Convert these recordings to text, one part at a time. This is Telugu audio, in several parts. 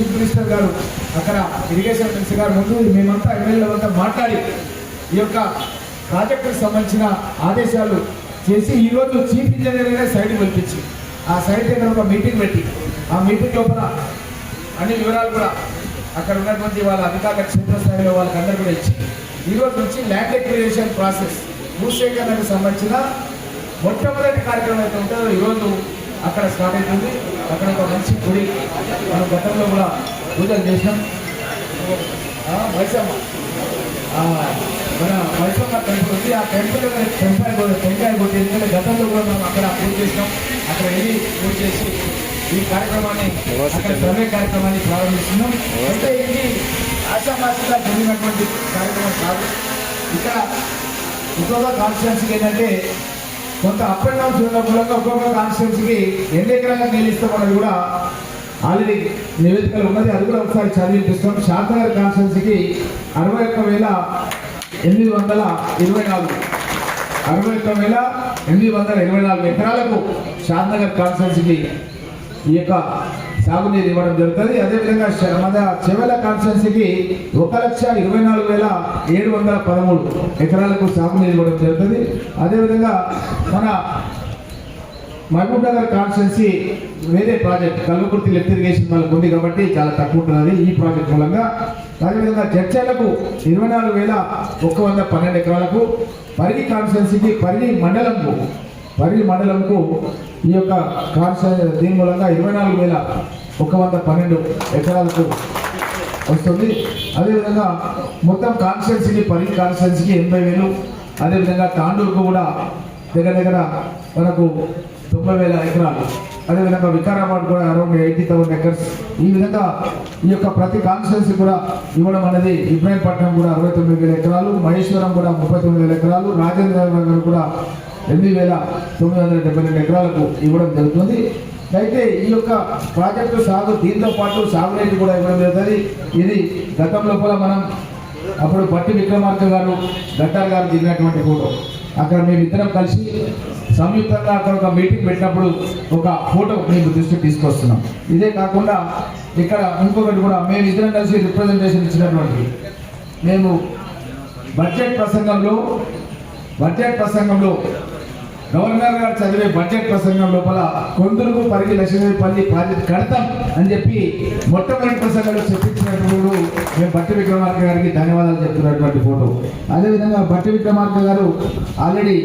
చీఫ్ మినిస్టర్ గారు అక్కడ ఇరిగేషన్ మినిస్టర్ గారు ముందు మేమంతా ఎమ్మెల్యేలంతా మాట్లాడి ఈ యొక్క ప్రాజెక్టుకు సంబంధించిన ఆదేశాలు చేసి ఈరోజు చీఫ్ ఇంజనీర్గా సైట్కి పిలిపించి ఆ సైట్ దగ్గర ఒక మీటింగ్ పెట్టి ఆ మీటింగ్ లోపల అన్ని వివరాలు కూడా అక్కడ ఉన్నటువంటి వాళ్ళ అధికారుల క్షేత్రస్థాయిలో వాళ్ళకందరూ కూడా ఇచ్చి ఈరోజు నుంచి ల్యాండ్ ఎక్విజిషన్ ప్రాసెస్ భూసేకరణకు సంబంధించిన మొట్టమొదటి కార్యక్రమం అయితే ఉంటుందో ఈరోజు అక్కడ స్టార్ట్ అవుతుంది. అక్కడ ఒక మంచి గుడి మనం గతంలో కూడా పూజలు చేసినాం. మైసమ్మ మన మైసమ్మ టెంపుల్ ఉంది. ఆ టెంపుల్ టెంకాయ కొట్టి ఎందుకంటే గతంలో కూడా మనం అక్కడ పూజ చేసినాం. అక్కడ వెళ్ళి పూజ చేసి ఈ కార్యక్రమాన్ని అక్కడ సర్వే కార్యక్రమాన్ని ప్రారంభిస్తున్నాం. అంటే ఇది ఆశామాషగా జరిగినటువంటి కార్యక్రమం కాదు. ఇక్కడ ఇంకొక కాన్స్టిట్యున్సీకి ఏంటంటే కొంత అప్ అండ్ డౌన్స్ ఉన్న మూలంగా ఒక్కొక్క కాన్స్టిట్యున్సీకి ఎన్ని ఎకరాలకు నీళ్ళు ఇస్తామన్నది కూడా ఆల్రెడీ నివేదికలు ఉన్నది. అది కూడా ఒకసారి చదివిపిస్తాం. శాంతనగర్ కాన్స్టిట్యున్సీకి 61,824 ఎకరాలకు శాంతనగర్ కాన్స్టిట్యున్సీకి ఈ యొక్క సాగునీరు ఇవ్వడం జరుగుతుంది. అదేవిధంగా మన చెవెల కాన్స్టిట్యున్సీకి 1,24,713 ఎకరాలకు సాగునీరు ఇవ్వడం జరుగుతుంది. అదేవిధంగా మన మహబూబ్ నగర్ కాన్స్టిట్యున్సీ వేరే ప్రాజెక్ట్ కల్వకుర్తి లిఫ్ట్ ఇరిగేషన్ వాళ్ళకు ఉంది కాబట్టి చాలా తక్కువ ఉంటుంది ఈ ప్రాజెక్ట్ మూలంగా. అదేవిధంగా జడ్చర్లకు 24,112 ఎకరాలకు, పరిగి కాన్స్టిట్యున్సీకి పరిగి మండలంకు ఈ యొక్క కాన్స్టిట్యున్సీ దీని మూలంగా 24,112 ఎకరాలకు వస్తుంది. అదేవిధంగా మొత్తం కాన్స్టిట్యున్సీకి పరిగి కాన్స్టిట్యున్సీకి 80,000. అదేవిధంగా తాండూరుకు కూడా దగ్గర మనకు 90,000 ఎకరాలు. అదేవిధంగా వికారాబాద్ కూడా అరౌండ్ 80,000 ఎకర్స్. ఈ విధంగా ఈ యొక్క ప్రతి కాన్స్టిట్యున్సీ కూడా ఇవ్వడం అనేది ఇబ్రాహీంపట్నం కూడా 69,000 ఎకరాలు, మహేశ్వరం కూడా 39,000 ఎకరాలు, రాజేంద్ర నగర్ కూడా 8,972 ఎకరాలకు ఇవ్వడం జరుగుతుంది. అయితే ఈ యొక్క ప్రాజెక్టు సాగు దీంతో పాటు సాగునీరు కూడా ఇవ్వడం జరుగుతుంది. ఇది గతంలో కూడా మనం అప్పుడు పట్టి విక్రమార్క గారు గట్టార్ గారు దిగినటువంటి ఫోటో. అక్కడ మేమిద్దరం కలిసి సంయుక్తంగా అక్కడ ఒక మీటింగ్ పెట్టినప్పుడు ఒక ఫోటో మీకు దృష్టికి తీసుకొస్తున్నాం. ఇదే కాకుండా ఇక్కడ ఇంకొకటి కూడా మేమిద్దరం కలిసి రిప్రజెంటేషన్ ఇచ్చినటువంటి మేము బడ్జెట్ ప్రసంగంలో గవర్నర్ గారు చదివే బడ్జెట్ ప్రసంగం లోపల కొందరుకు పరిగి లక్ష్మీపల్లి ప్రాజెక్ట్ కడతాం అని చెప్పి మొట్టమొదటి ప్రసంగంలో చెప్పించినప్పుడు మేము బట్టి విక్రమార్క గారికి ధన్యవాదాలు చెప్తున్నటువంటి ఫోటో. అదేవిధంగా బట్టి విక్రమార్క గారు ఆల్రెడీ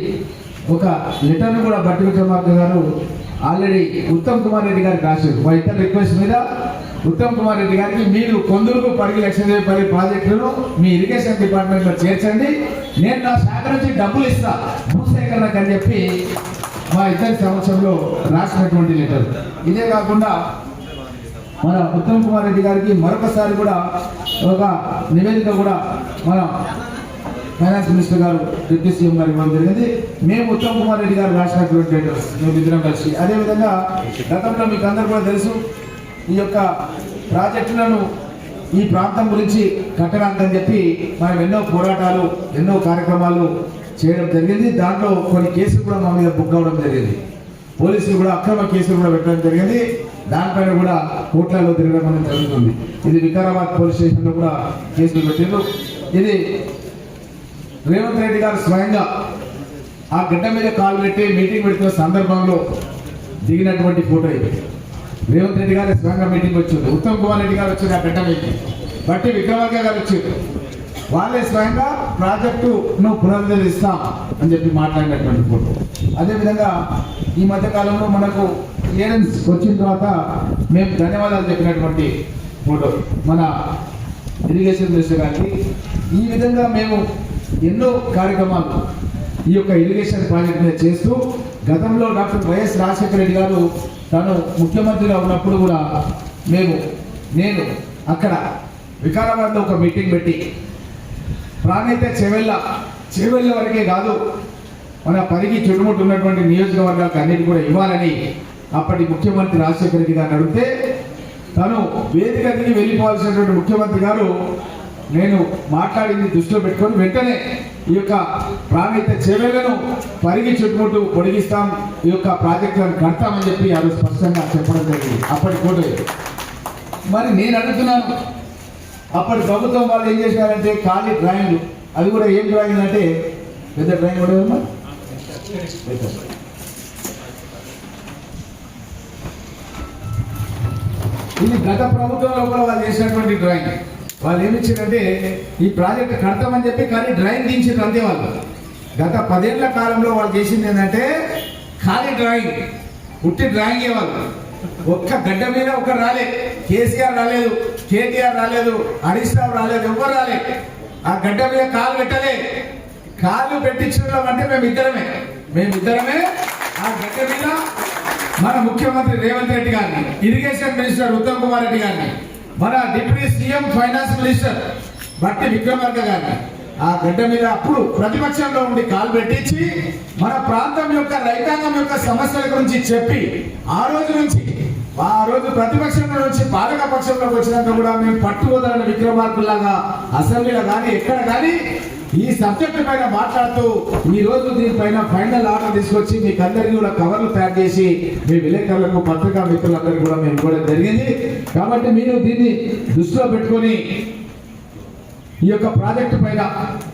ఒక లెటర్ను కూడా బట్టి విక్రమార్క గారు ఆల్రెడీ ఉత్తమ్ కుమార్ రెడ్డి గారికి రాశారు. మా ఇతర రిక్వెస్ట్ మీద ఉత్తమ్ కుమార్ రెడ్డి గారికి మీరు కొందరుకు పరిగి లక్ష్మీపల్లి ప్రాజెక్టులను మీ ఇరిగేషన్ డిపార్ట్మెంట్లో చేర్చండి, నేను నా శాఖ నుంచి డబ్బులు ఇస్తా భూసేకరణకు అని చెప్పి మా ఇద్దరి సమక్షంలో రాసినటువంటి లెటర్. ఇదే కాకుండా మన ఉత్తమ్ కుమార్ రెడ్డి గారికి మరొకసారి కూడా ఒక నివేదిక కూడా మన ఫైనాన్స్ మినిస్టర్ గారు డిప్యూటీ సీఎం గారు ఇవ్వడం జరిగింది. మేము ఉత్తమ్ కుమార్ రెడ్డి గారు రాసినటువంటి లెటర్ మేము ఇద్దరం కలిసి. అదేవిధంగా గతంలో మీకు అందరూ కూడా తెలుసు ఈ యొక్క ప్రాజెక్టులను ఈ ప్రాంతం గురించి కట్టడానికి అని చెప్పి మనం ఎన్నో పోరాటాలు ఎన్నో కార్యక్రమాలు చేయడం జరిగింది. దాంట్లో కొన్ని కేసులు కూడా మా మీద బుక్ అవ్వడం జరిగింది. పోలీసులు కూడా అక్రమ కేసులు కూడా పెట్టడం జరిగింది. దానిపైన కూడా కోట్లలో తిరగడం అనేది జరుగుతుంది. ఇది వికారాబాద్ పోలీస్ స్టేషన్లో కూడా కేసులు పెట్టారు. ఇది రేవంత్ రెడ్డి గారు స్వయంగా ఆ గడ్డ మీద కాలు పెట్టి మీటింగ్ పెడుతున్న సందర్భంలో దిగినటువంటి ఫోటో ఇది. రేవంత్ రెడ్డి గారు స్వయంగా మీటింగ్ వచ్చింది. ఉత్తమ్ కుమార్ రెడ్డి గారు వచ్చారు ఆ గడ్డ మీదకి, బట్టి విక్రమార్క గారు వచ్చారు. వాళ్ళే స్వయంగా ప్రాజెక్టును పునరుద్ధరిస్తాం అని చెప్పి మాట్లాడినటువంటి ఫోటో. అదేవిధంగా ఈ మధ్యకాలంలో మనకు క్లియరెన్స్ వచ్చిన తర్వాత మేము ధన్యవాదాలు చెప్పినటువంటి ఫోటో మన ఇరిగేషన్ మినిస్టర్ గారికి. ఈ విధంగా మేము ఎన్నో కార్యక్రమాలు ఈ యొక్క ఇరిగేషన్ ప్రాజెక్ట్ మీద చేస్తూ గతంలో డాక్టర్ వైఎస్ రాజశేఖర రెడ్డి గారు తాను ముఖ్యమంత్రిగా ఉన్నప్పుడు కూడా నేను అక్కడ వికారాబాద్లో ఒక మీటింగ్ పెట్టి ప్రాణైత చెవెళ్ళ వరకే కాదు మన పరిగి చుట్టుముట్టు ఉన్నటువంటి నియోజకవర్గాలకు అన్నిటి కూడా ఇవ్వాలని అప్పటి ముఖ్యమంత్రి రాజశేఖర రెడ్డి గారిని అడిగితే తను వేదిక దిగి వెళ్ళిపోవాల్సినటువంటి ముఖ్యమంత్రి గారు నేను మాట్లాడింది దృష్టిలో పెట్టుకొని వెంటనే ఈ యొక్క ప్రాణైత చెవెళ్లను పరిగి చుట్టుముట్టు పొడిగిస్తాం, ఈ యొక్క ప్రాజెక్టులను కడతామని చెప్పి అది స్పష్టంగా చెప్పడం జరిగింది. అప్పటి ఫోటో మరి నేను అడుగుతున్నాను, అప్పటి ప్రభుత్వం వాళ్ళు ఏం చేశారంటే ఖాళీ డ్రాయింగ్, అది కూడా ఏం డ్రాయింగ్ అంటే పెద్ద డ్రాయింగ్ కూడా ఇది గత ప్రభుత్వంలో కూడా వాళ్ళు చేసినటువంటి డ్రాయింగ్. వాళ్ళు ఏమి ఇచ్చారంటే ఈ ప్రాజెక్ట్ కడతామని చెప్పి కానీ డ్రాయింగ్ దించారు అంతే. వాళ్ళు గత 10 ఏళ్ల కాలంలో వాళ్ళు చేసింది ఏంటంటే ఖాళీ డ్రాయింగ్, ఉట్టి డ్రాయింగ్ ఇవ్వాలి. ఒక్క గడ్డ మీద ఒక్క రాలే, కేసీఆర్ రాలేదు, కేటీఆర్ రాలేదు, హరీష్ రావు రాలేదు, ఎవ్వరు రాలే. ఆ గడ్డ మీద కాలు పెట్టలే. కాళ్ళు పెట్టించడం అంటే మేమిద్దరమే ఆ గడ్డ మీద మన ముఖ్యమంత్రి రేవంత్ రెడ్డి గారిని, ఇరిగేషన్ మినిస్టర్ ఉత్తమ్ కుమార్ రెడ్డి గారిని, మన డిప్యూటీ సీఎం ఫైనాన్స్ మినిస్టర్ బట్టి విక్రమార్క గారిని ఆ గడ్డ మీద అప్పుడు ప్రతిపక్షంలో ఉండి కాలు పెట్టించి మన ప్రాంతం యొక్క రైతాంగం యొక్క సమస్యల గురించి చెప్పి ఆ రోజు ప్రతిపక్షంలో నుంచి పాలక పక్షంలోకి వచ్చినాక కూడా మేము పట్టుకోదలని విక్రమార్కులాగా అసెంబ్లీలో కానీ ఎక్కడ కానీ ఈ సబ్జెక్టు పైన మాట్లాడుతూ ఈ రోజు దీనిపైన ఫైనల్ ఆర్డర్ తీసుకొచ్చి మీకు అందరికీ కూడా కవర్లు తయారు చేసి మీ విలేకరులకు పత్రికా మిత్రులందరికీ కూడా మేము ఇవ్వడం జరిగింది. కాబట్టి మీరు దీన్ని దృష్టిలో పెట్టుకొని ఈ యొక్క ప్రాజెక్టు పైన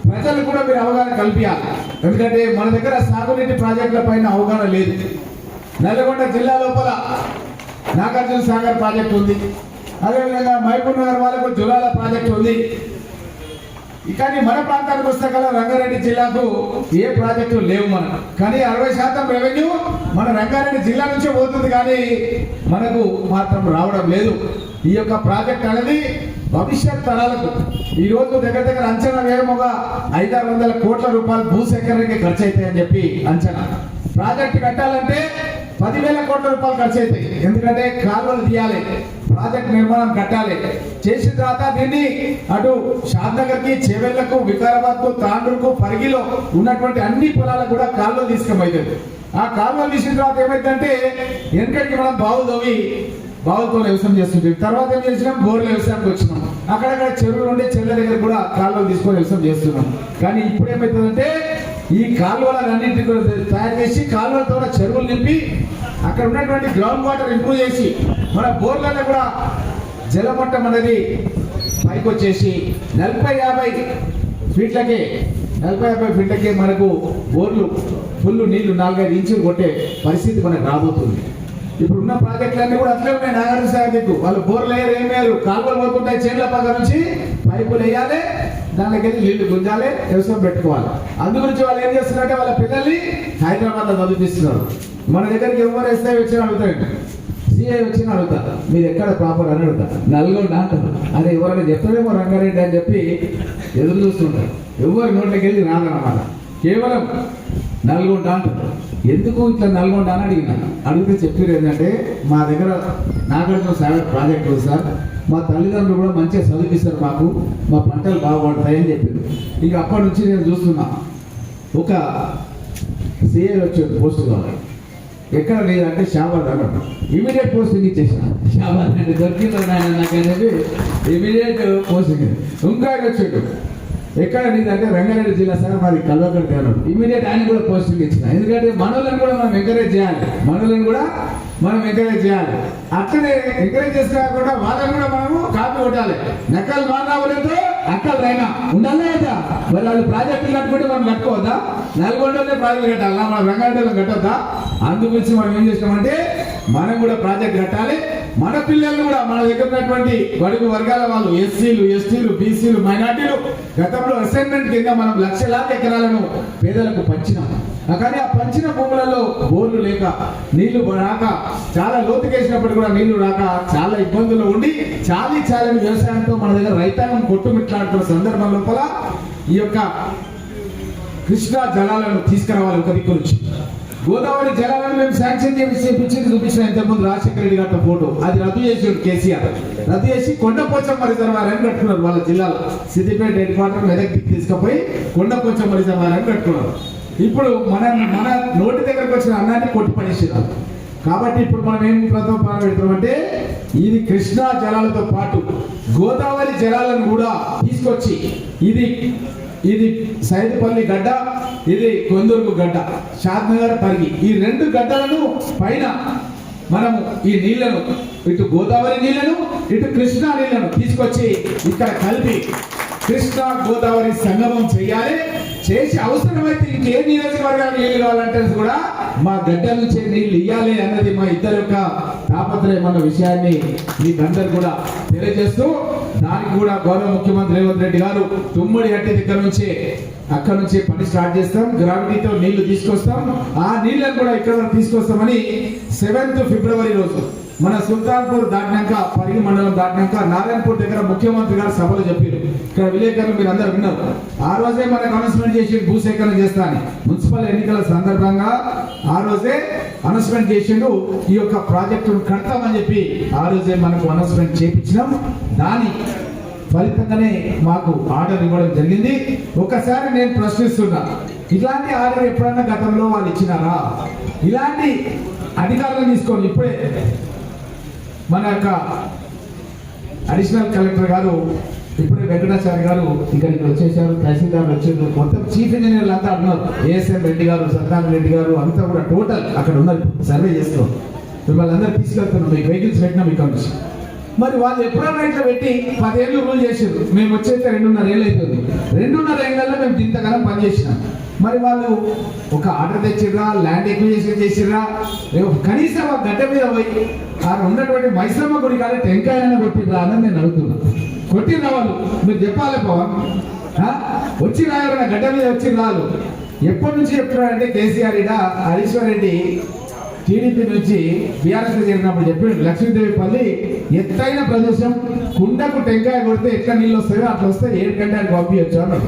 ప్రజలు కూడా మీరు అవగాహన కల్పించాలి. ఎందుకంటే మన దగ్గర సాగునీటి ప్రాజెక్టుల పైన అవగాహన లేదు. నల్గొండ జిల్లా లోపల నాగార్జున సాగర్ ప్రాజెక్టు ఉంది, అదేవిధంగా మహబూబ్ నగర్ వాళ్ళకు జులాల ప్రాజెక్టు ఉంది. కానీ మన ప్రాంతానికి వస్తే కదా రంగారెడ్డి జిల్లాకు ఏ ప్రాజెక్టు లేవు మనకు. కానీ 60% రెవెన్యూ మన రంగారెడ్డి జిల్లా నుంచే పోతుంది, కానీ మనకు మాత్రం రావడం లేదు. ఈ యొక్క ప్రాజెక్ట్ అనేది భవిష్యత్ తరాలకు ఈ రోజు దగ్గర అంచనా వ్యయం ఒక 500-600 కోట్ల రూపాయలు భూసేకరణకి ఖర్చు అవుతాయని చెప్పి అంచనా. ప్రాజెక్ట్ కట్టాలంటే 10,000 కోట్ల రూపాయలు ఖర్చు అవుతాయి. ఎందుకంటే కాలువలు తీయాలి, ప్రాజెక్ట్ నిర్మాణం కట్టాలి. చేసిన తర్వాత దీన్ని అటు షాద్నగర్కి, చేవెళ్లకు, వికారాబాద్కు, తాండూరుకు, పరిగిలో ఉన్నటువంటి అన్ని పొలాలకు కూడా కాలువలు తీసుకుపోయింది. ఆ కాలువలు తీసిన తర్వాత ఏమైందంటే వెనకడికి మనం బావులతో వ్యవసాయం చేస్తుంటాం. తర్వాత ఏం చేసినాం, బోర్ల వ్యవసాయానికి వచ్చినాం. అక్కడక్కడ చెరువులు ఉండే చెరువుల దగ్గర కూడా కాలువలు తీసుకొని వ్యవసాయం చేస్తున్నాం. కానీ ఇప్పుడు ఏమవుతుందంటే ఈ కాలువలన్నింటినీ తయారు చేసి కాలువలతో చెరువులు నింపి అక్కడ ఉన్నటువంటి గ్రౌండ్ వాటర్ ఇంప్రూవ్ చేసి మన బోర్లలో కూడా జలమట్టం అనేది పైకి వచ్చేసి 40-50 ఫీట్లకే మనకు బోర్లు ఫుల్ నీళ్లు 4-5 ఇంచులు కొట్టే పరిస్థితి మనకు రాబోతుంది. ఇప్పుడు ఉన్న ప్రాజెక్టులన్నీ కూడా అట్లే ఉన్నాయి. నాగార్జున సాగర్ దిక్కు వాళ్ళు బోర్లు వేయరు, కాలువలు పోతుంటాయి. చేనుల పక్క నుంచి పైపులు వేయాలి, దానిలోకి వెళ్ళి నీళ్లు గుంజాలి, వ్యవసాయం పెట్టుకోవాలి. అందుగురించి వాళ్ళు ఏం చేస్తున్నారంటే వాళ్ళ పిల్లల్ని హైదరాబాద్లో చదివిస్తున్నారు. మన దగ్గరికి ఎవరు వేస్తే వచ్చి అడుగుతాడు, సిఐ వచ్చి అడుగుతారు మీరు ఎక్కడ ప్రాపర్ అని అడుగుతారు. నల్గొండ అంటారు. అదే ఎవరైనా చెప్తారేమో రంగారెడ్డి అని చెప్పి ఎదురు చూస్తుంటారు. ఎవరి నోట్లోకి వెళ్ళి రాదన్నమాట. కేవలం నల్గొండ అంటారు. ఎందుకు ఇట్లా నల్గొండ అని అడిగితే చెప్పారు ఏంటంటే మా దగ్గర నాగార్జున సాగర్ ప్రాజెక్ట్ ఉంది సార్, మా తల్లిదండ్రులు కూడా మంచిగా చదివిస్తారు, మాకు మా పంటలు బాగుపడతాయని చెప్పారు. ఇక అప్పటి నుంచి నేను చూస్తున్నా ఒక సిఐ వచ్చాడు పోస్ట్ కావాలి, ఎక్కడ లేదంటే షాబాద్ అన్నాడు. ఇమీడియట్ పోస్టింగ్ ఇచ్చేసిన. షాబాద్ అంటే దొరికిందో నాయన నాకు అనేది ఇమీడియట్ పోస్టింగ్. ఇంకా వచ్చాడు, ఎక్కడ లేదంటే రంగారెడ్డి జిల్లా సార్ మాది కల్వకర్తి అన్నాడు. ఇమీడియట్ ఆయన కూడా పోస్టింగ్ ఇచ్చిన. ఎందుకంటే మనోళ్ళని కూడా మనం ఎంకరేజ్ చేయాలి. అట్లనే ఎంకరేజ్ చేస్తే కాకుండా వాళ్ళని కూడా మనము కాపీ కొట్టాలి. నక్కలు మానవులతో అక్కలు రైనా ఉండాలి కదా. మరి వాళ్ళు ప్రాజెక్టులు కట్టుకుంటే మనం కట్టుకోవద్దా? నల్గొండలోనే ప్రాజెక్టులు కట్టాలా, మన రంగారెడ్డిలో కట్టొద్దా? అందుగురించి మనం ఏం చేస్తామంటే మనం కూడా ప్రాజెక్ట్ కట్టాలి. మన పిల్లలు కూడా మన దగ్గర ఉన్నటువంటి బడుగు వర్గాల వాళ్ళు ఎస్సీలు, ఎస్టీలు, బీసీలు, మైనార్టీలు గతంలో అసైన్మెంట్ కింద మనం లక్షలాది ఎకరాలను పేదలకు పంచినాం. కానీ ఆ పంచిన భూములలో బోర్లు లేక, నీళ్లు రాక, చాలా లోతుకేసినప్పుడు కూడా నీళ్లు రాక చాలా ఇబ్బందులు ఉండి చాలని వ్యవసాయంతో మన దగ్గర రైతాంగం కొట్టుమిట్లాడుతున్న సందర్భం లోపల ఈ యొక్క కృష్ణా జలాలను తీసుకురావాలి. ఒక దిక్కు నుంచి గోదావరి జలాలను మేము శాంక్షన్ చేపించి చూపించిన ఇంతకుముందు రాజశేఖర రెడ్డి గారి ఫోటో. అది రద్దు చేసి కేసీఆర్ రద్దు చేసి కొండపోచమ్మ రిజర్వాయర్ అని కట్టుకున్నారు. వాళ్ళ జిల్లాలో సిద్దిపేట హెడ్ క్వార్టర్ మెదక్కి తీసుకుపోయి కొండపోచమ్మ రిజర్వాయర్ అని కట్టుకున్నారు. ఇప్పుడు మన నోటి దగ్గరకు వచ్చిన అన్నాన్ని కొట్టి పడేసినారు. కాబట్టి ఇప్పుడు మనం ఏం ప్రతిపాదన పెడతామంటే ఇది కృష్ణా జలాలతో పాటు గోదావరి జలాలను కూడా తీసుకొచ్చి ఇది సైదుపల్లి గడ్డ, ఇది కొందూరు గడ్డ, షాద్నగర్ పరిగి, ఈ 2 గడ్డలను పైన మనము ఈ నీళ్లను ఇటు గోదావరి నీళ్లను ఇటు కృష్ణా నీళ్లను తీసుకొచ్చి ఇక్కడ కలిపి కృష్ణా గోదావరి సంగమం చేయాలి. చేసి అవసరమైతే ఇంకే నియోజకవర్గానికి నీళ్లు కావాలంటే కూడా మా గడ్డ నుంచే నీళ్లు ఇవ్వాలి అన్నది మా ఇద్దరి యొక్క తాపత్రయం అన్న విషయాన్ని మీకందరూ కూడా తెలియజేస్తూ, దానికి కూడా గౌరవ ముఖ్యమంత్రి రేవంత్ రెడ్డి గారు తుమ్మడి హట్టి దగ్గర నుంచి అక్కడ నుంచి పని స్టార్ట్ చేస్తాం, గ్రావిటీతో నీళ్లు తీసుకొస్తాం, ఆ నీళ్లను కూడా ఇక్కడ తీసుకొస్తామని 7th ఫిబ్రవరి రోజు మన సుల్తాన్పూర్ దాటినాక పరిగి మండలం దాటినాక నారాయణపూర్ దగ్గర ముఖ్యమంత్రి గారు సభలో చెప్పారు. ఇక్కడ విలేకరులు మీరు అందరూ విన్నారు. ఆ రోజే మనకు అనౌన్స్మెంట్ చేసి భూసేకరణ చేస్తా అని మున్సిపల్ ఎన్నికల సందర్భంగా ఆ రోజే అనౌన్స్మెంట్ చేసిండు. ఈ యొక్క ప్రాజెక్టును కడతామని చెప్పి ఆ రోజే మనకు అనౌన్స్మెంట్ చేయించినాం. దాని ఫలితంగానే మాకు ఆర్డర్ ఇవ్వడం జరిగింది. ఒకసారి నేను ప్రశ్నిస్తున్నా, ఇలాంటి ఆర్డర్ ఎప్పుడన్నా గతంలో వాళ్ళు ఇచ్చినారా? ఇలాంటి అధికారులను తీసుకొని ఇప్పుడే మన యొక్క అడిషనల్ కలెక్టర్ గారు ఇప్పుడే వెంకటాచార్య గారు ఇక్కడికి వచ్చేసారు, తహసీల్దార్ వచ్చారు, మొత్తం చీఫ్ ఇంజనీర్లు అంతా ఉన్నారు. ఏఎస్ఎం రెడ్డి గారు, సత్తాన్ రెడ్డి గారు అంతా కూడా టోటల్ అక్కడ ఉన్నారు. సర్వే చేస్తాం, వాళ్ళందరూ తీసుకెళ్తున్నాం. మీకు వెహికల్స్ పెట్టినా మీకు నుంచి మరి వాళ్ళు ఎప్పుడన్నా ఇట్లా పెట్టి 10 ఏళ్ళు రూల్ చేసారు. మేము వచ్చేస్తే 2.5 ఏళ్ళు అవుతుంది. 2.5 ఏళ్ళలో మేము ఇంతకాలం పనిచేసినాం. మరి వాళ్ళు ఒక ఆర్డర్ తెచ్చిర్రా, ల్యాండ్ ఎక్విజిషన్ చేసిర్రా, కనీసం ఆ గడ్డ మీద పోయి ఆ ఉన్నటువంటి మైసమ్మ గుడి కానీ టెంకాయన కొట్టిర్రా అని నేను అడుగుతున్నా. కొట్టిర్రా వాళ్ళు? మీరు చెప్పాలి పవన్. వచ్చి రాయన్న గడ్డ మీద వచ్చి రాళ్ళు ఎప్పటి నుంచి చెప్తున్నారంటే కేసీఆర్ ఇడ హరీశ్వర్ రెడ్డి టీడీపీ నుంచి బీఆర్ఎస్ చేరినప్పుడు చెప్పాడు, లక్ష్మీదేవిపల్లి ఎత్తైన ప్రదేశం, కుండకు టెంకాయ కొడితే ఎట్లా నీళ్ళు వస్తాయో అట్లా వస్తే 7 గంటలకు పంపించచ్చు అన్నాడు.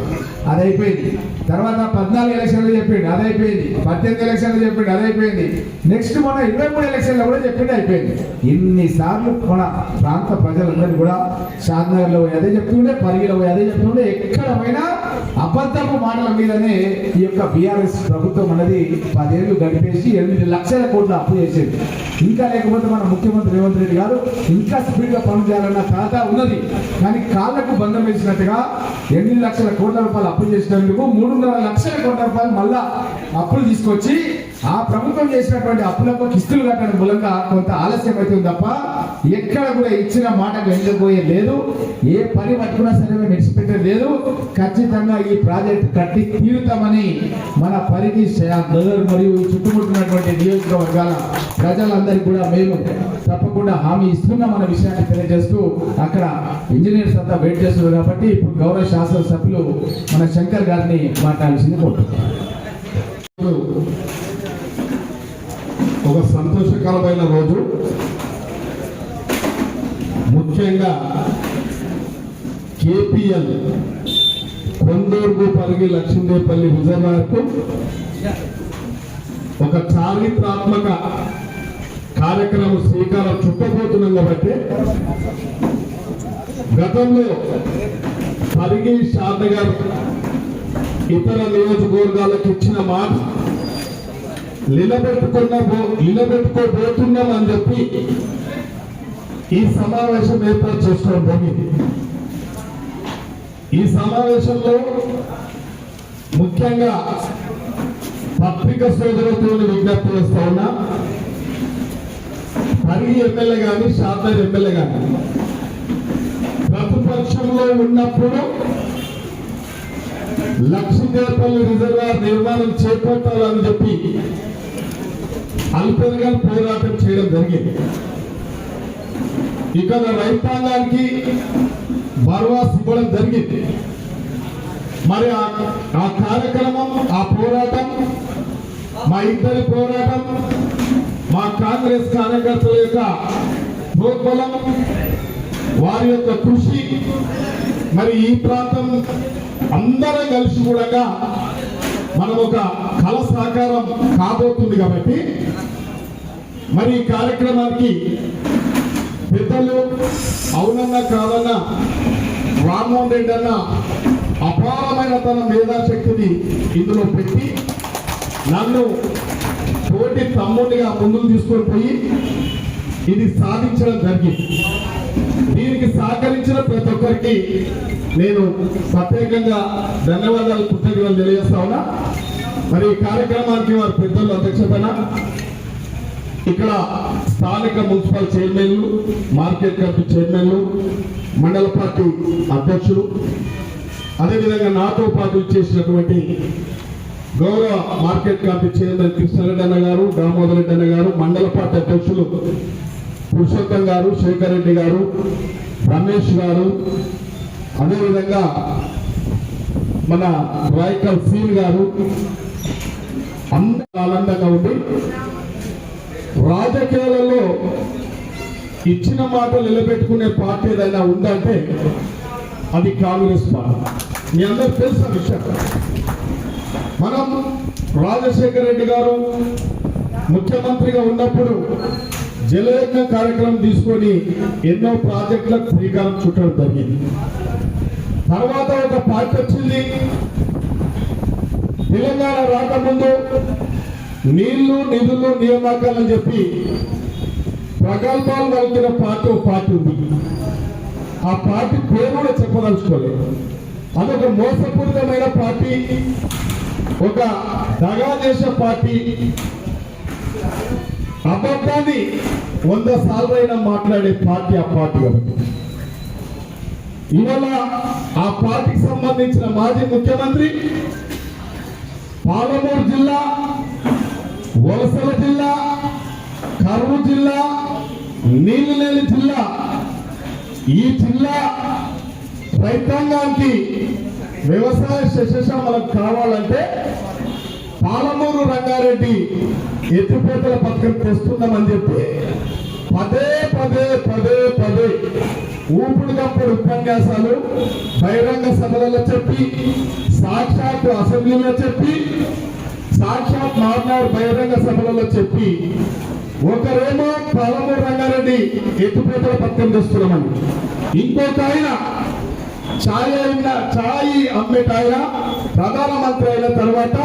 అది అయిపోయింది. తర్వాత 14 ఎలక్షన్లు చెప్పిండు, అది అయిపోయింది. 18 ఎలక్షన్లు చెప్పిండు, అది అయిపోయింది. నెక్స్ట్ మొన్న 23 ఎలక్షన్లో కూడా చెప్పిండు, అయిపోయింది. ఇన్నిసార్లు మన ప్రాంత ప్రజలందరూ కూడా షాద్నగర్లో పోయి అదే చెప్తుండే, పరిగిలో పోయి అదే చెప్తుండే, ఎక్కడ పోయినా అబద్ధపు మాటల మీదనే ఈ యొక్క బీఆర్ఎస్ ప్రభుత్వం అనేది 10 ఏళ్ళు గడిపేసి 8 లక్షల కోట్లు అప్పు చేసేది. ఇంకా లేకపోతే మన ముఖ్యమంత్రి రేవంత్ రెడ్డి గారు ఇంకా స్పీడ్గా పనులు చేయాలన్న ఖాతా ఉన్నది. కానీ కాళ్లకు బంధం వేసినట్టుగా 8 లక్షల కోట్ల రూపాయలు అప్పు చేసినందుకు 3.5 లక్షల కోట్ల రూపాయలు మళ్ళా అప్పులు తీసుకొచ్చి ఆ ప్రభుత్వం చేసినటువంటి అప్పులకు కిస్తులు కట్టడం మూలంగా కొంత ఆలస్యం అవుతుంది తప్ప ఎక్కడ కూడా ఇచ్చిన మాటకు వెళ్ళిపోయే లేదు. ఏ పని పట్టుకున్నా సరే విడిచిపెట్టే లేదు. ఖచ్చితంగా ఈ ప్రాజెక్టు కట్టి తీరుతామని మన పరిధి నగర్ మరియు చుట్టుముట్టినటువంటి నియోజకవర్గాల ప్రజలందరికీ కూడా మేము తప్పకుండా హామీ ఇస్తున్నాం అన్న విషయాన్ని తెలియజేస్తూ అక్కడ ఇంజనీర్స్ అంతా వెయిట్ చేస్తున్నారు. కాబట్టి ఇప్పుడు గౌరవ శాసనసభ్యులు మన శంకర్ గారిని మాట్లాడాల్సింది కోరుతున్నాం. ఒక సంతోషకరమైన రోజు. ముఖ్యంగా కేపీఎల్ కొందూరు పరిగి లక్ష్మీదేవిపల్లి రిజర్వాయర్కు ఒక చారిత్రాత్మక కార్యక్రమం శ్రీకారం చుట్టబోతున్నాం. కాబట్టి గతంలో పరిగి షాద్నగర్ ఇతర నియోజకవర్గాలకు ఇచ్చిన మాట నిలబెట్టుకోబోతున్నాం అని చెప్పి ఈ సమావేశం ఏర్పాటు చేసుకోవడం జరిగింది. ఈ సమావేశంలో ముఖ్యంగా పత్రికా సోదరులతో విజ్ఞప్తి చేస్తా ఉన్నా, పరిగి ఎమ్మెల్యే కానీ షాద్నగర్ ఎమ్మెల్యే కానీ ప్రతిపక్షంలో ఉన్నప్పుడు లక్ష్మీదేవిపల్లి రిజర్వాయర్ నిర్మాణం చేపట్టాలని చెప్పి అల్పెనగా పోరాటం చేయడం జరిగింది. ఇక్కడ రైతాంగానికి భరోసా ఇవ్వడం జరిగింది. మరి ఆ కార్యక్రమం, ఆ పోరాటం, మా ఇద్దరి పోరాటం, మా కాంగ్రెస్ కార్యకర్తల యొక్క ప్రోద్బలం, వారి యొక్క కృషి, మరి ఈ ప్రాంతం అందరం కలిసి కూడా మనం ఒక కళ సాకారం కాబోతుంది. కాబట్టి మరి ఈ కార్యక్రమానికి పెద్దలు అవునన్నా కాదన్నా రామ్మోహన్ రెడ్డి అన్న అపారమైన తన మేధాశక్తిని ఇందులో పెట్టి నన్ను తోటి తమ్ముడిగా ముందుకు తీసుకొని పోయి ఇది సాధించడం జరిగింది. దీనికి సహకరించిన ప్రతి ఒక్కరికి నేను ప్రత్యేకంగా ధన్యవాదాలు, కృతజ్ఞతలు తెలియజేస్తా ఉన్నా. మరి ఈ కార్యక్రమానికి వారి పెద్దల అధ్యక్షతన ఇక్కడ స్థానిక మున్సిపల్ చైర్మన్లు, మార్కెట్ కమిటీ చైర్మన్లు, మండల పార్టీ అధ్యక్షులు, అదేవిధంగా నాతో పాటు చేసినటువంటి గౌరవ మార్కెట్ కమిటీ చైర్మన్ కృష్ణారెడ్డి అన్న గారు, దామోదర్ రెడ్డి అన్న గారు, మండల పార్టీ అధ్యక్షులు పురుషోత్తం గారు, శేఖర్ రెడ్డి గారు, రమేష్ గారు, అదేవిధంగా మన రాయకల్ సీన్ గారు, అందరూ ఆనందంగా ఉంది. రాజకీయాలలో ఇచ్చిన మాటలు నిలబెట్టుకునే పార్టీ ఏదైనా ఉందంటే అది కాంగ్రెస్ పార్టీ. మీ అందరూ తెలుసు విషయం. మనం రాజశేఖర రెడ్డి గారు ముఖ్యమంత్రిగా ఉన్నప్పుడు జలయజ్ఞ కార్యక్రమం తీసుకొని ఎన్నో ప్రాజెక్టులకు శ్రీకారం చుట్టడం జరిగింది. తర్వాత ఒక పార్టీ వచ్చింది. తెలంగాణ రాకముందు నీళ్లు, నిధులు, నియామకాలని చెప్పి ప్రగల్భాలు కలిగిన పార్టీ ఒక పార్టీ ఉంది. ఆ పార్టీ పేరు కూడా చెప్పదలుచుకోలేదు. అదొక మోసపూరితమైన పార్టీ, ఒక దగా చేసే పార్టీ, అబద్ధాన్ని 100 సార్లు మాట్లాడే పార్టీ ఆ పార్టీ. కాబట్టి ఇవాళ ఆ పార్టీకి సంబంధించిన మాజీ ముఖ్యమంత్రి పాలమూరు జిల్లా, వలసల జిల్లా, కర్నూలు జిల్లా, నీళ్లనేని జిల్లా, ఈ జిల్లా రైతాంగానికి వ్యవసాయ శస్యశ్యామలకు కావాలంటే పాలమూరు రంగారెడ్డి ఎత్తిపోతల పథకం తెస్తున్నామని చెప్పి పదే పదే పదే పదే ఊపిడికప్పుడు ఉపన్యాసాలు బహిరంగ సభలలో చెప్పి, సాక్షాత్ అసెంబ్లీలో చెప్పి, సాక్షాత్ మాట్లాడు బహిరంగ సభలలో చెప్పి, ఒకరేమో పాలమూరు రంగారెడ్డి ఎత్తిపోతల పథకం తెస్తున్నామని, ఇంకొక ఆయన ఛాయ్ అమ్మేటాయన ప్రధానమంత్రి అయిన తర్వాత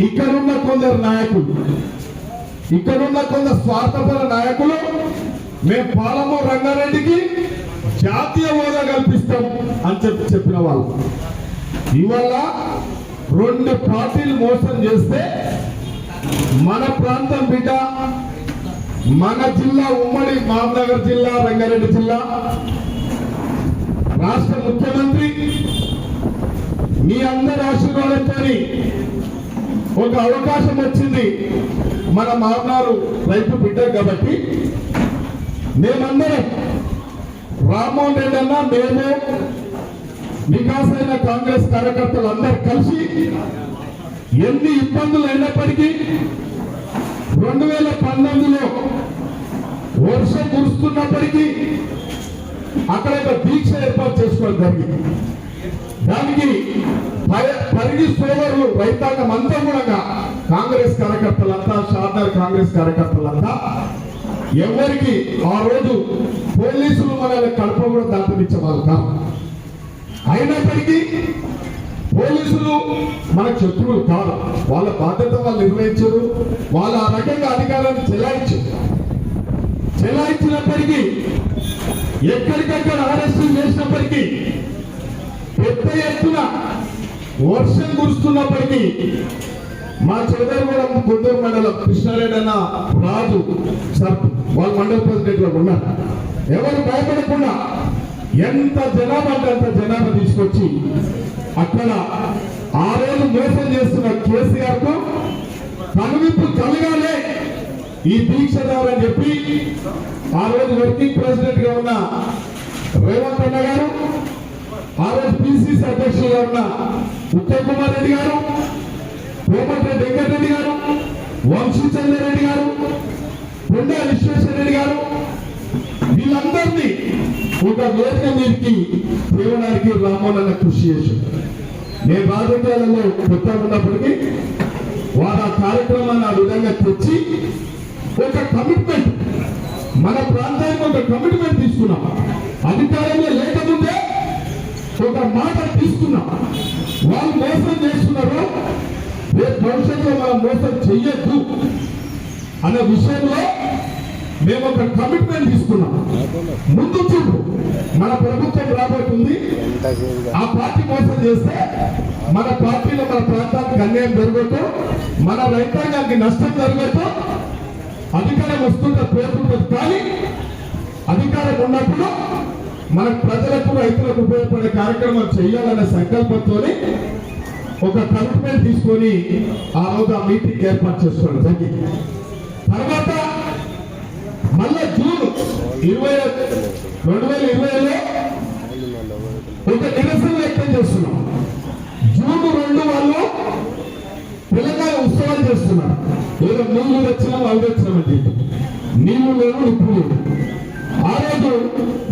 ఇక్కడున్న కొందరు నాయకులు, ఇక్కడున్న కొందరు స్వార్థపర నాయకులు మేము పాలమూరు రంగారెడ్డికి జాతీయ హోదా కల్పిస్తాం అని చెప్పిన వాళ్ళు ఇవాళ 2 పార్టీలు మోసం చేస్తే మన ప్రాంతం బిడ్డ, మన జిల్లా ఉమ్మడి మహబూబ్నగర్ జిల్లా, రంగారెడ్డి జిల్లా రాష్ట్ర ముఖ్యమంత్రి మీ అందరి ఆశీర్వాదంతో ఒక అవకాశం వచ్చింది. మన మామనారు రైతు బిడ్డ కాబట్టి మేమందరం రామ్మోహన్ రెడ్డి అన్న, మేము, వికాస్ అయిన కాంగ్రెస్ కార్యకర్తలు అందరూ కలిసి ఎన్ని ఇబ్బందులు అయినప్పటికీ 2019లో వర్షం కురుస్తున్నప్పటికీ అక్కడ ఒక దీక్ష ఏర్పాటు చేసుకోవడం జరిగింది. దానికి పరిగి సోదరులు రైతాంగం అంతా కూడా కాంగ్రెస్ కార్యకర్తలంతా, షార్నర్ కాంగ్రెస్ కార్యకర్తలంతా ఎవరికి ఆ రోజు పోలీసులు మనల్ని కడప కూడా దాటించేవాళ్ళు కాదు. అయినప్పటికీ పోలీసులు మనకు శత్రువులు కాదు. వాళ్ళ బాధ్యత వాళ్ళు నిర్వహించారు. వాళ్ళ ఆ రకంగా అధికారాన్ని చెలాయించినప్పటికీ ఎక్కడికక్కడ అరెస్టు చేసినప్పటికీ పెద్ద ఎత్తున వర్షం కురుస్తున్నప్పటికీ మా చౌదరిగూడెం గుంటూరు మండలం కృష్ణారెడ్డి అన్న, రాజు సార్ వాళ్ళ మండల ప్రెసిడెంట్ లో ఉన్నారు. ఎవరు భయపడకుండా ఎంత జనాభా అంటే అంత జనాభా తీసుకొచ్చి అక్కడ ఆ రోజు మోసం చేస్తున్న కేసీఆర్ కు కనువిప్పు కలగాలే ఈ దీక్ష ద్వారా అని చెప్పి ఆ రోజు వర్కింగ్ ప్రెసిడెంట్ గా ఉన్న రేవంత్ అన్న గారు, ఆ రోజు పిసిసి అధ్యక్షులుగా ఉన్న ఉత్తమ్ కుమార్ రెడ్డి గారు, కోమటిరెడ్డి వెంకటరెడ్డి గారు, వంశీచంద్రరెడ్డి గారు, కొండా విశ్వేశ్వర రెడ్డి గారు, వీళ్ళందరినీ ఒక వేదిక మీదకి తేవడానికి రామ్మోహన్ అన్న కృషి చేశారు. నేను రాజకీయాలలో కొత్త ఉన్నప్పటికీ వారు ఆ కార్యక్రమాన్ని ఆ విధంగా తెచ్చి ఒక కమిట్మెంట్, మన ప్రాంతానికి ఒక కమిట్మెంట్ తీసుకున్నాం. అధికారంలో లేకముందే ఒక మాట తీసుకున్నాం. వాళ్ళు మోసం చేస్తున్నారు, రేపు భవిష్యత్తులో మనం మోసం చెయ్యొద్దు అన్న విషయంలో మేము ఒక కమిట్మెంట్ తీసుకున్నాం. ముందు చూపు మన ప్రభుత్వం రాబోతుంది, ఆ పార్టీ మోసం చేస్తే మన పార్టీలో మన ప్రాంతానికి అన్యాయం జరగదు, మన రైతాంగానికి నష్టం జరగదు, అధికారం వస్తుంటే పేరుంటుంది, కానీ అధికారం ఉన్నప్పుడు మన ప్రజలకు రైతులకు ఉపయోగపడే కార్యక్రమాలు చేయాలనే సంకల్పంతో ఒక కమిట్మెంట్ తీసుకొని ఆ రోజు ఆ మీటింగ్ ఏర్పాటు చేసుకోవడం జరిగింది. తర్వాత మళ్ళా జూన్ 2020లో ఒక నిరసన వ్యక్తం చేస్తున్నాం. జూన్ 2 వాళ్ళు తెలంగాణ ఉత్సవాలు చేస్తున్నారు. ఏదో నీళ్లు తెచ్చినాం అవి తెచ్చినామని చెప్పి నీళ్లు లేవు ఉప్పు లేవు. ఆ రోజు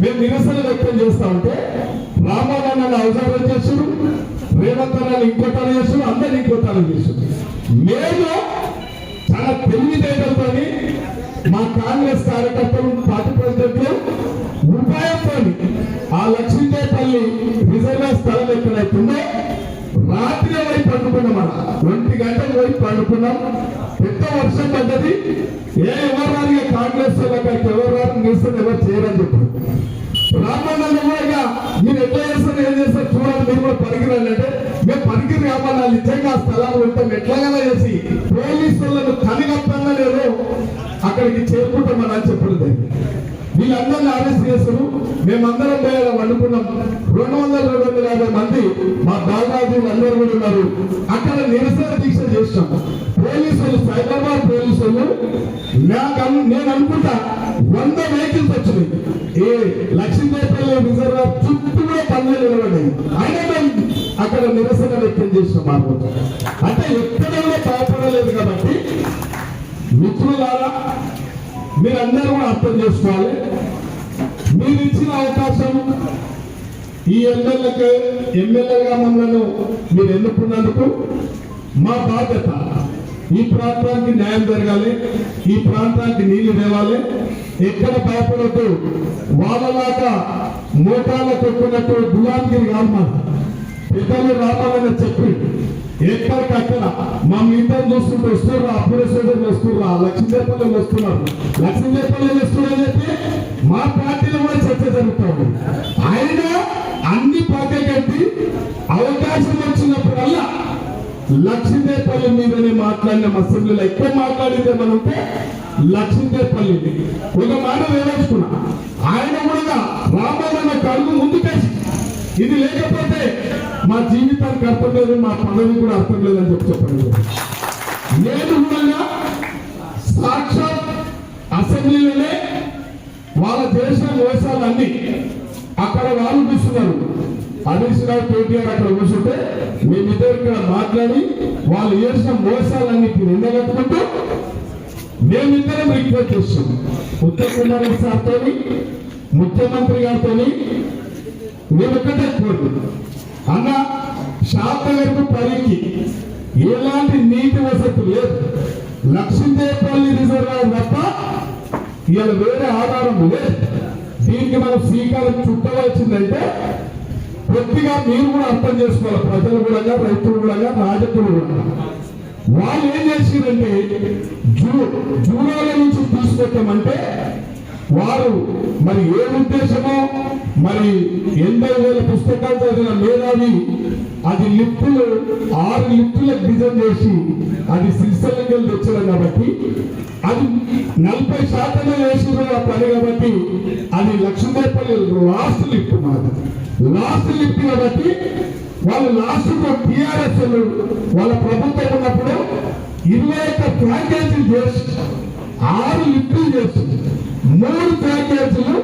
మేము నిరసన వ్యక్తం చేస్తా ఉంటే రామారావు అవసరం చేస్తున్నారు, రేవంత్ రావు ఇంకోటాలు చేస్తున్నారు, అందరు ఇంకోటాలు చేస్తున్నారు. మేము చాలా తెలివితేటలతో మా కాంగ్రెస్ కార్యకర్తలు పార్టీ ప్రెసిడెంట్లు ఉపాయంతో ఆ లక్ష్మీదేపల్లి రిజర్వ్ స్థలం ఎక్కడైతుందో రాత్రి పోయి పండుకున్నాం. అలా 1 గంటలు పోయి పండుకున్నాం. పెద్ద వర్షం పడ్డది. ఎవరు కాంగ్రెస్ వాళ్ళకి ఎవరు నిరసన ఎవరు చేయరని చెప్పారు. రామన్నలు కూడా మీరు ఎట్లా చేస్తారు ఏం చేస్తారు చూడాలి, మీరు కూడా పనికిరాలంటే మేము పనికిరి రామన్నా నిజంగా ఆ స్థలాలు ఉంటాం ఎట్లాగైనా చేసి పోలీసు వాళ్ళను కనిగప్పన్నా లేదు అక్కడికి చేరుకుంటామని అని చెప్పలేదు. వీళ్ళందరినీ అరెస్ట్ చేస్తారు. మేమందరం పోయాలి వండుకున్నాం. 200-250 మంది మా బాలరాజులు అందరూ కూడా ఉన్నారు. అక్కడ నిరసన దీక్ష చేస్తాం. పోలీసులు సైబరాబాద్ పోలీసులు నేను అనుకుంటా 100 వెహికల్స్ వచ్చినాయి. ఏ లక్ష్మీదేపల్లి రిజర్వ్ చుట్టూ కూడా పనులు నిలబడ్డాయి. అయినా మేము అక్కడ నిరసన వ్యక్తం చేసినాం. మా అంటే ఎక్కడ కూడా భయపడలేదు. కాబట్టి మిత్రులారా మీరందరూ కూడా అర్థం చేసుకోవాలి. మీరు ఇచ్చిన అవకాశం ఈ ఎమ్మెల్యేగా మమ్మల్ని మీరు ఎన్నుకున్నందుకు మా బాధ్యత. ఈ ప్రాంతానికి న్యాయం జరగాలి, ఈ ప్రాంతానికి నీళ్లు తేవాలి. ఎక్కడ భయపడద్దు. వాళ్ళలాగా మోటార్లు కొట్టుకున్నట్టు గులాంగిరి కాదు. మన పెద్దలు రావాలని చెప్పి ఎక్కడికక్కడ మా మీటర్ చూస్తుంటే వస్తున్నారు. అప్పుడేశ్వరం వస్తున్నారు, లక్ష్మీదేపల్లి వస్తున్నారు. లక్ష్మీదేపల్లి వస్తున్నారని చెప్పి మా పార్టీలో కూడా చర్చ జరుగుతుంది. ఆయన అన్ని పార్టీ కట్టి అవకాశం వచ్చినప్పుడల్లా లక్ష్మీదేపల్లి మీదనే మాట్లాడిన అసెంబ్లీలో ఎక్కువ మాట్లాడితే మనంటే లక్ష్మీదేపల్లి ఒక మాట వేయించుకున్నా. ఆయన కూడా రామారావు కడుగు ముందుకేసి ఇది లేకపోతే మా జీవితానికి అర్థం లేదు, మా పదవి కూడా అర్థం లేదని చెప్పండి. నేను కూడా సాక్షాత్ అసెంబ్లీలోనే వాళ్ళ చేసిన మోసాలన్నీ అక్కడ వాళ్ళు చూస్తున్నారు. హరీష్ రావు కేటీఆర్ అక్కడ కూర్చుంటే మేమిద్దరు ఇక్కడ మాట్లాడి వాళ్ళు చేసిన మోసాలన్నిటిని నిందగట్టుకుంటూ మేమిద్దరం రిక్వెస్ట్ చేస్తున్నాం. ఉత్తమ్ కుమార్ రెడ్డి సార్తో ముఖ్యమంత్రి గారితో మేము ఒక్కటే కోరుతున్నాం. అన్న షాద్నగర్కు పనికి ఎలాంటి నీటి వసతి లేదు. లక్ష్మీదేపల్లి రిజర్వాయర్ తప్ప ఇవాళ వేరే ఆధారం లేదు. దీనికి మనం శ్రీకారం చుట్టవలసిందంటే కొద్దిగా మీరు కూడా అర్థం చేసుకోవాలి. ప్రజలు కూడా, రైతులు కూడా, రాజకీయులు కూడా. వాళ్ళు ఏం చేసిందంటే జూరాల నుంచి తీసుకొచ్చామంటే వారు మరి ఏ ఉద్దేశమో మరి 80,000 పుస్తకాలు చదివిన మేధావి అది లిఫ్టులు 6 లిఫ్టులకు డిజైన్ చేసి అది సిరిసిల్లకి వెళ్ళి తెచ్చడం కాబట్టి అది 40% వేసిన ఆ పని కాబట్టి అది లక్ష్మీదేపల్లి లాస్ట్ లిఫ్ట్ మాట లాస్ట్ లిఫ్ట్ కాబట్టి వాళ్ళు లాస్ట్ టీఆర్ఎస్ వాళ్ళ ప్రభుత్వం ఉన్నప్పుడు 21 ప్యాకేజీలు చేసి 6 లిఫ్టులు చేస్తుంది. 3 ప్యాకేజీలు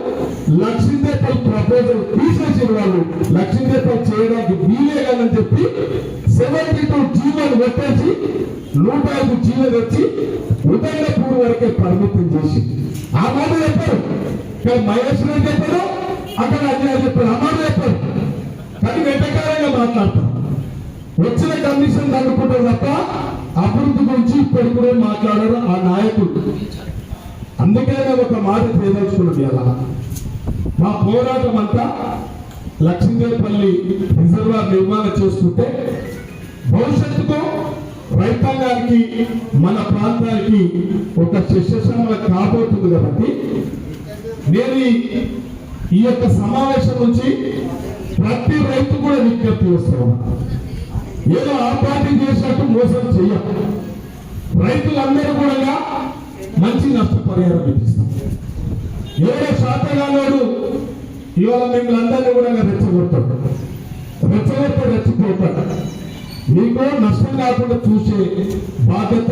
లక్ష్మీదేపల్లి ప్రపోజల్ తీసేసిన వాళ్ళు లక్ష్మీదేపల్లి చేయడానికి వీలే కాదని చెప్పి 72 జీవోలు పెట్టేసి 105 జీవో తెచ్చి ఉదయపూర్ వరకే పరిమితం చేసి ఆ మాట చెప్పారు. ఇక్కడ మహేష్ రెడ్డి చెప్పారు, అక్కడ అన్యాయం చెప్పారు, ఆ మాట చెప్పారు. కానీ వెంటకాలంగా మాట్లాడతారు. వచ్చిన కమిషన్ అనుకుంటారు తప్ప అభివృద్ధి గురించి ఇప్పటి కూడా మాట్లాడారు ఆ నాయకుడు. అందుకే నేను ఒక మాట చేయదలుచుకున్నది. అలా మా పోరాటం అంతా లక్ష్మీదేపల్లి రిజర్వాయర్ నిర్మాణం చేసుకుంటే భవిష్యత్తుకు రైతాంగానికి మన ప్రాంతానికి ఒక శిష్యశ్రమల కాబోతుంది. కాబట్టి నేను ఈ యొక్క సమావేశం నుంచి ప్రతి రైతు కూడా విజ్ఞప్తి చేస్తున్నాను. ఏదో ఆ పార్టీ చేసినట్టు మోసం చెయ్యం. రైతులందరూ కూడా మంచి నష్టపరిహారం ఇప్పిస్తాం. ఎవరో శాతగానోడు ఇవాళ మిమ్మల్ని అందరినీ కూడా రెచ్చగొడతాడు, రెచ్చిపోతాడు. మీకు నష్టం కాకుండా చూసే బాధ్యత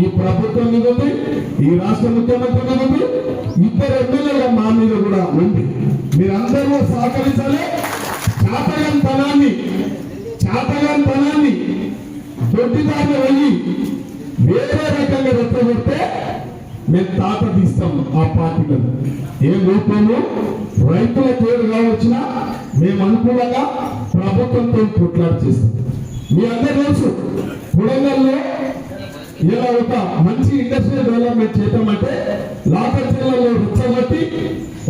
ఈ ప్రభుత్వం మీద ఉంది, ఈ రాష్ట్ర ముఖ్యమంత్రి మీద ఉంది, ఇద్దరు ఎమ్మెల్యేల మా మీద కూడా ఉంది. మీరందరూ సహకరించాలి. చాతగాని దొడ్డిదారిని వెళ్ళి వేరే రకంగా రెచ్చగొడితే మేము తాత తీస్తాం ఆ పార్టీలను. ఏ రూపంలో రైతుల పేరు కావచ్చినా మేము అనుకూలంగా ప్రభుత్వంతో కొట్లాడి చేస్తాం. మీ అందరూ తెలుసు, కొడంగల్లో ఇలా ఒక మంచి ఇండస్ట్రియల్ డెవలప్మెంట్ చేయటమంటే లాకర్ జిల్లాలో రెచ్చగొట్టి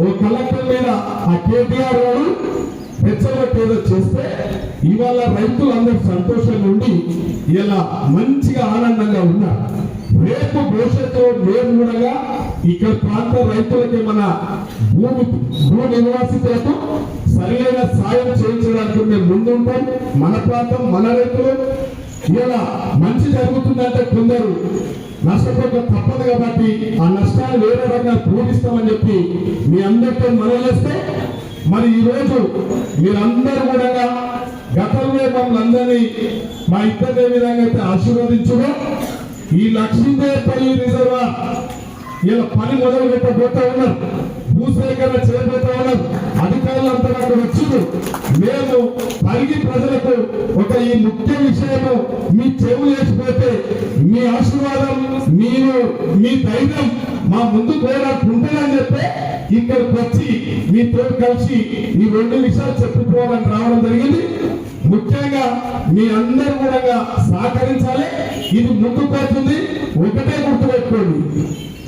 ఓ కలెక్టర్ మీద ఆ కేటీఆర్ వాడు రెచ్చగొట్టి ఏదో చేస్తే ఇవాళ రైతులందరూ సంతోషంగా ఉండి ఇలా మంచిగా ఆనందంగా ఉన్నారు. రేపు భవిష్యత్తులో నేను కూడా ఇక్కడ ప్రాంత రైతులకి మన భూ నిర్వాసితులకు సరైన సాయం చేయించడానికి మేము ముందుంటాం. మన ప్రాంతం మన రైతులు ఇలా మంచి జరుగుతుందంటే కొందరు నష్టపోక తప్పదు కాబట్టి ఆ నష్టాన్ని వేరే రకంగా పూరిస్తామని చెప్పి మీ అందరితో మనలేస్తే మరి ఈరోజు మీరందరూ కూడా గతంలో మమ్మల్ని అందరినీ మా ఇద్దరు ఏ విధంగా అయితే ఆశీర్వదించడం ఈ లక్ష్మీదేవపల్లి రిజర్వాయర్ ఇలా పని మొదలు పెట్టబోతా ఉన్నారు, భూసేకరణ చేయబోతా ఉన్నారు. అధికారులు అంతా అక్కడ వచ్చారు. మేము పరిగి ప్రజలకు ఒక ఈ ముఖ్య విషయము మీ చెవులు వేసిపోతే మీ ఆశీర్వాదం మీ ధైర్యం మా ముందు పోరాటం ఉంటుందని చెప్పి ఇక్కడికి వచ్చి మీతో కలిసి ఈ 2 విషయాలు చెప్పుకోవాలని రావడం జరిగింది. ముఖ్యంగా మీ అందరూ కూడా సహకరించాలి. ఇది ముందుకు వస్తుంది. ఒకటే గుర్తుపెట్టుకోండి,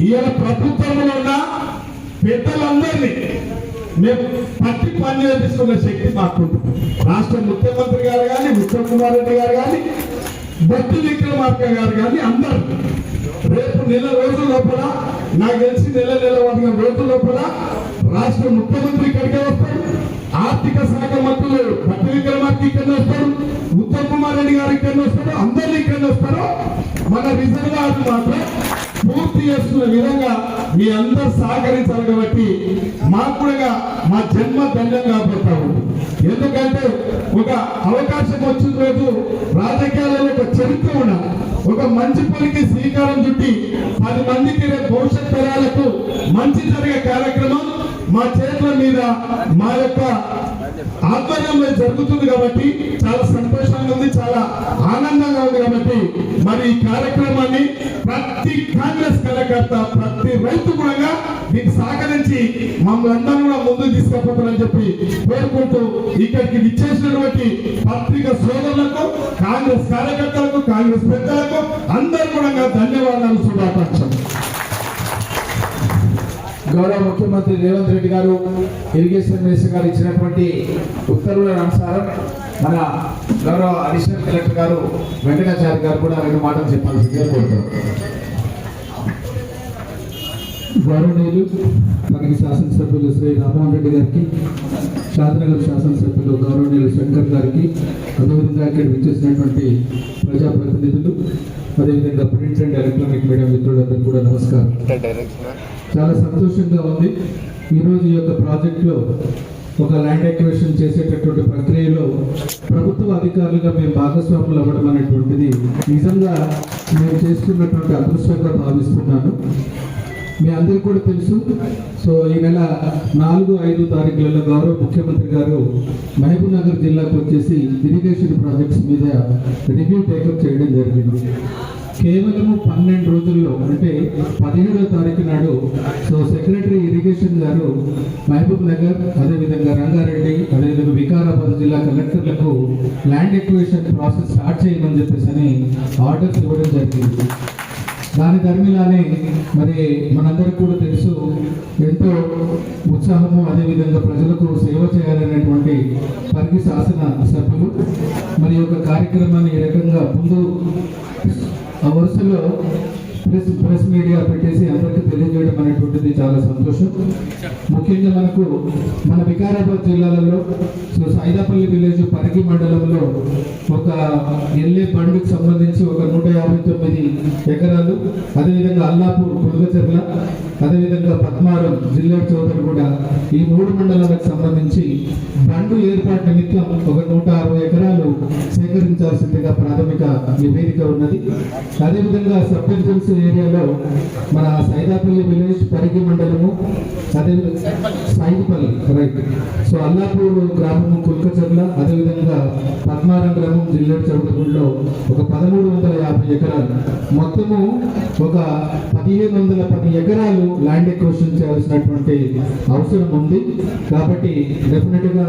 ఈయన ప్రభుత్వంలో ఉన్న పెద్దలందరినీ మేము పట్టి పని చేపిస్తున్న శక్తి మాకుంటుంది. రాష్ట్ర ముఖ్యమంత్రి గారు కానీ, ఉత్తమ్ కుమార్ రెడ్డి గారు కానీ, బొత్తి విక్రమార్క గారు కానీ అందరూ రేపు నెల రోజుల లోపల, నాకు తెలిసి నెల 15 రోజుల లోపల రాష్ట్ర ముఖ్యమంత్రి ఇక్కడికే వస్తాడు, ఆర్థిక శాఖ మంత్రులు బొత్తి విక్రమార్క ఇక్కడనే వస్తాడు, ఉత్తమ్ కుమార్ రెడ్డి గారు ఇక్కడనే వస్తాడు, అందరినీ ఇక్కడనే వస్తారు. మన రిజర్వాయర్ మాత్రం పూర్తి చేస్తున్న విధంగా మీ అందరూ సహకరించాలి. కాబట్టి మాకు కూడా మా జన్మ ధన్యం కాబోతా ఉంది. ఎందుకంటే ఒక అవకాశం వచ్చిన రోజు రాజకీయాలలో ఒక చరిత్ర ఉండాలి. ఒక మంచి పనికి శ్రీకారం చుట్టి 10 మందికి భవిష్యత్ తరాలకు మంచి జరిగే కార్యక్రమం మా చేతుల మీద మా యొక్క ఆధ్వర్యంలో జరుగుతుంది. కాబట్టి చాలా సంతోషంగా ఉంది, చాలా ఆనందంగా ఉంది. కాబట్టి మరి ఈ కార్యక్రమాన్ని ప్రతి కాంగ్రెస్ కార్యకర్త, ప్రతి రైతు కూడా దీన్ని సహకరించి మమ్మల్ని అందరూ కూడా ముందుకు తీసుకుపోతారని చెప్పి కోరుకుంటూ ఇక్కడికి విచ్చేసినటువంటి పత్రిక సోదరులకు, కాంగ్రెస్ కార్యకర్తలకు, కాంగ్రెస్ పెద్దలకు అందరూ కూడా ధన్యవాదాలు, శుభాకాంక్షలు. గౌరవ ముఖ్యమంత్రి రేవంత్ రెడ్డి గారు, ఇరిగేషన్ మినిస్టర్ గారు ఇచ్చినటువంటి ఉత్తర్వుల అనుసారం మన గౌరవ అడిషనల్ కలెక్టర్ గారు వెంకటాచారి గారు కూడా 2 మాటలు చెప్పాల్సిందిగా కోరుతారు. గౌరవనీయులు మనకి శాసనసభ్యులు శ్రీ రామ్మోహన్ రెడ్డి గారికి, షాద్నగర్ శాసనసభ్యులు గౌరవనీయులు శంకర్ గారికి, అదేవిధంగా ఇక్కడ విచ్చేసినటువంటి ప్రజాప్రతినిధులు, అదేవిధంగా ప్రింట్ అండ్ ఎలక్ట్రానిక్ మీడియా మిత్రులందరికీ కూడా నమస్కారం. చాలా సంతోషంగా ఉంది. ఈరోజు ఈ యొక్క ప్రాజెక్టులో ఒక ల్యాండ్ ఎక్విజిషన్ చేసేటటువంటి ప్రక్రియలో ప్రభుత్వ అధికారులుగా మేము భాగస్వాములు అవ్వడం అనేటువంటిది నిజంగా మేము చేస్తున్నటువంటి అదృష్టంగా భావిస్తున్నాను. మీ అందరికీ కూడా తెలుసు. సో ఈ నెల 4, 5 తారీఖులలో గౌరవ ముఖ్యమంత్రి గారు మహబూబ్ నగర్ జిల్లాకు వచ్చేసి ఇరిగేషన్ ప్రాజెక్ట్స్ మీద రివ్యూ టేకప్ చేయడం జరిగింది. కేవలము 12 రోజుల్లో, అంటే 17వ తారీఖు నాడు సో సెక్రటరీ ఇరిగేషన్ గారు మహబూబ్ నగర్, అదేవిధంగా రంగారెడ్డి, అదేవిధంగా వికారాబాద్ జిల్లా కలెక్టర్లకు ల్యాండ్ ఎక్విజిషన్ ప్రాసెస్ స్టార్ట్ చేయమని చెప్పేసి ఆర్డర్స్ ఇవ్వడం జరిగింది. దాని ధర్మిలానే మరి మనందరికీ కూడా తెలుసు, ఎంతో ఉత్సాహము, అదేవిధంగా ప్రజలకు సేవ చేయాలనేటువంటి పరిగి శాసన సభ్యులు మరి యొక్క కార్యక్రమాన్ని ఈ రకంగా ముందు వరుసలో ప్రెస్ మీడియా పెట్టేసి అందరికీ తెలియజేయడం అనేటువంటిది చాలా సంతోషం. ముఖ్యంగా మన వికారాబాద్ జిల్లాలలో సైదాపల్లి విలేజ్ పరిగి మండలంలో ఒక ఎల్ఏ బండ్కి సంబంధించి ఒక 159 ఎకరాలు, అదేవిధంగా అల్లాపూర్ కులుగచెర్ల, అదేవిధంగా పద్మారం జిల్లా చౌదరి కూడా ఈ 3 మండలాలకు సంబంధించి బండు ఏర్పాటు నిమిత్తం ఒక 160 ఎకరాలు సేకరించాల్సిందిగా ప్రాథమిక నివేదిక ఉన్నది. అదేవిధంగా సబ్ డివిజన్స్ ఏరియాలో మన సైదాపల్లి విలేజ్ పరిగి మండలము, అదేవిధంగా సైదుపల్లి రైట్, సో అల్లాపూర్ గ్రామము కుల్కచర్ల, అదేవిధంగా పద్మారం గ్రామం జిల్లా చౌదరిలో ఒక 1350 ఎకరాలు, మొత్తము ఒక 1510 ఎకరాలు ల్యాండ్ ఎక్విజిషన్ చేయాల్సినటువంటి అవసరం ఉంది. కాబట్టి డెఫినెట్ గా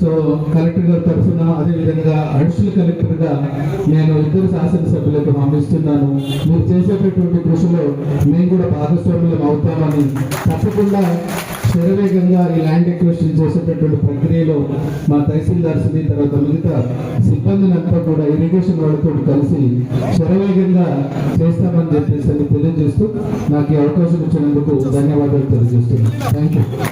సో కలెక్టర్ గారి తరఫున, అదేవిధంగా అడిషనల్ కలెక్టర్ గా నేను ఇద్దరు శాసనసభ్యులకు హామీస్తున్నాను. మీరు చేసేటటువంటి కృషిలో మేము కూడా భాగస్వామ్యం అవుతామని, తప్పకుండా శరవేగంగా ఈ ల్యాండ్ ఎక్విజిషన్ చేసేటటువంటి ప్రక్రియలో మా తహసీల్దార్స్ని, తర్వాత మిగతా సిబ్బందిని అంతా కూడా ఇరిగేషన్ వాళ్ళతో కలిసి శరవేగంగా చేస్తామని చెప్పేసి తెలియజేస్తూ నాకు ఈ అవకాశం ఇచ్చినందుకు ధన్యవాదాలు తెలియజేస్తున్నాను. Thank you.